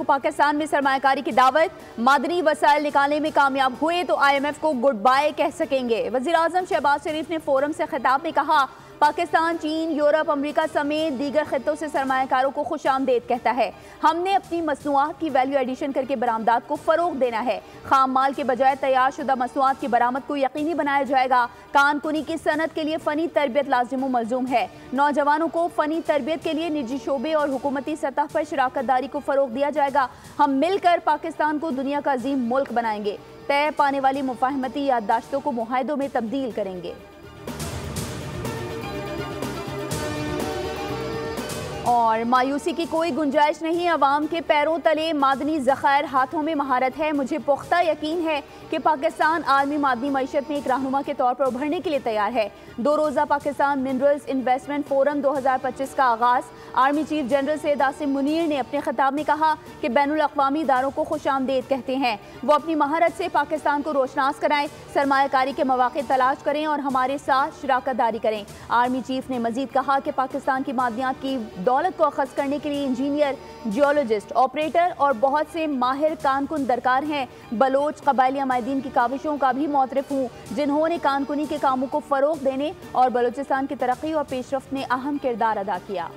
को पाकिस्तान में सरमायाकारी की दावत, मादनी वसाइल निकालने में कामयाब हुए तो IMF को गुड बाय कह सकेंगे। वज़ीर आज़म शहबाज शरीफ ने फोरम से खिताब में कहा, पाकिस्तान, चीन, यूरोप, अमेरिका समेत दीगर खित्तों से सरमायाकारों को खुशामदेद कहता है। हमने अपनी मसनूआत की वैल्यू एडिशन करके बरामदात को फ़रोग देना है। खाम माल के बजाय तैयार शुदा मसनूआत की बरामद को यकीनी बनाया जाएगा। कानकुनी की सनत के लिए फ़नी तरबियत लाजिम व मलजूम है। नौजवानों को फ़नी तरबियत के लिए निजी शोबे और हुकूमती सतह पर शराकत दारी को फ़रोग दिया जाएगा। हम मिलकर पाकिस्तान को दुनिया का अजीम मुल्क बनाएंगे। तय पाने वाली मुफाहमती याददाश्तों को मुआहदों में तब्दील करेंगे। और मायूसी की कोई गुंजाइश नहीं, अवाम के पैरों तले मादनी ज़खायर, हाथों में महारत है। मुझे पुख्ता यकीन है कि पाकिस्तान आलमी मादनी मईशत में एक रहनुमा के तौर पर उभरने के लिए तैयार है। 2 रोज़ा पाकिस्तान मिनरल्स इन्वेस्टमेंट फोरम 2025 का आगाज़। Army chief general Syed Asim Munir ने अपने खिताब में कहा कि बैनुल अक़वामी इदारों को खुशामदेद कहते हैं। वो अपनी महारत से पाकिस्तान को रोशनास कराएं, सरमायाकारी के मौक़े तलाश करें और हमारे साथ शराकत दारी करें। आर्मी चीफ ने मजीद कहा कि पाकिस्तान की मादनियात की दौलत को अखज़ करने के लिए इंजीनियर, जियोलॉजिस्ट, ऑपरेटर और बहुत से माहिर कानकुन दरकार हैं। बलोच कबायली अमायदीन की काविशों का भी मोतरफ हूँ, जिन्होंने कानकुनी के कामों को फ़रोग देने और बलूचिस्तान की तरक्की और पेशरफ्त में अहम किरदार अदा किया।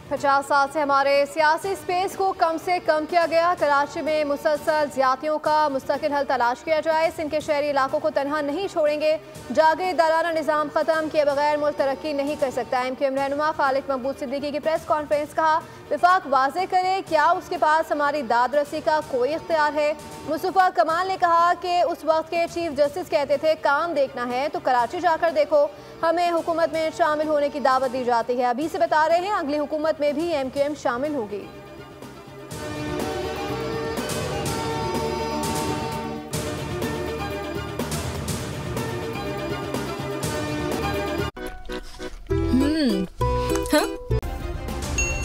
50 साल से हमारे सियासी स्पेस को कम से कम किया गया। कराची में मुसलसल ज़्यादतियों का मुस्तकिल हल तलाश किया जाए। सिंध के शहरी इलाकों को तनहा नहीं छोड़ेंगे। जागीरदाराना निज़ाम ख़त्म किए बगैर मुल्क तरक्की नहीं कर सकता। MQM रहनुमा खालिद महबूब सिद्दीकी की प्रेस कॉन्फ्रेंस। कहा, विफाक वाज़े करे क्या उसके पास हमारी दाद रसी का कोई इख्तियार है। मुस्तफ़ा कमाल ने कहा कि उस वक्त के चीफ जस्टिस कहते थे काम देखना है तो कराची जाकर देखो। हमें हुकूमत में शामिल होने की दावत दी जाती है। अभी से बता रहे हैं अगली हुकूमत में भी MQM शामिल होगी।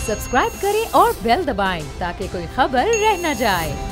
सब्सक्राइब करें और बेल दबाएं ताकि कोई खबर रह न जाए।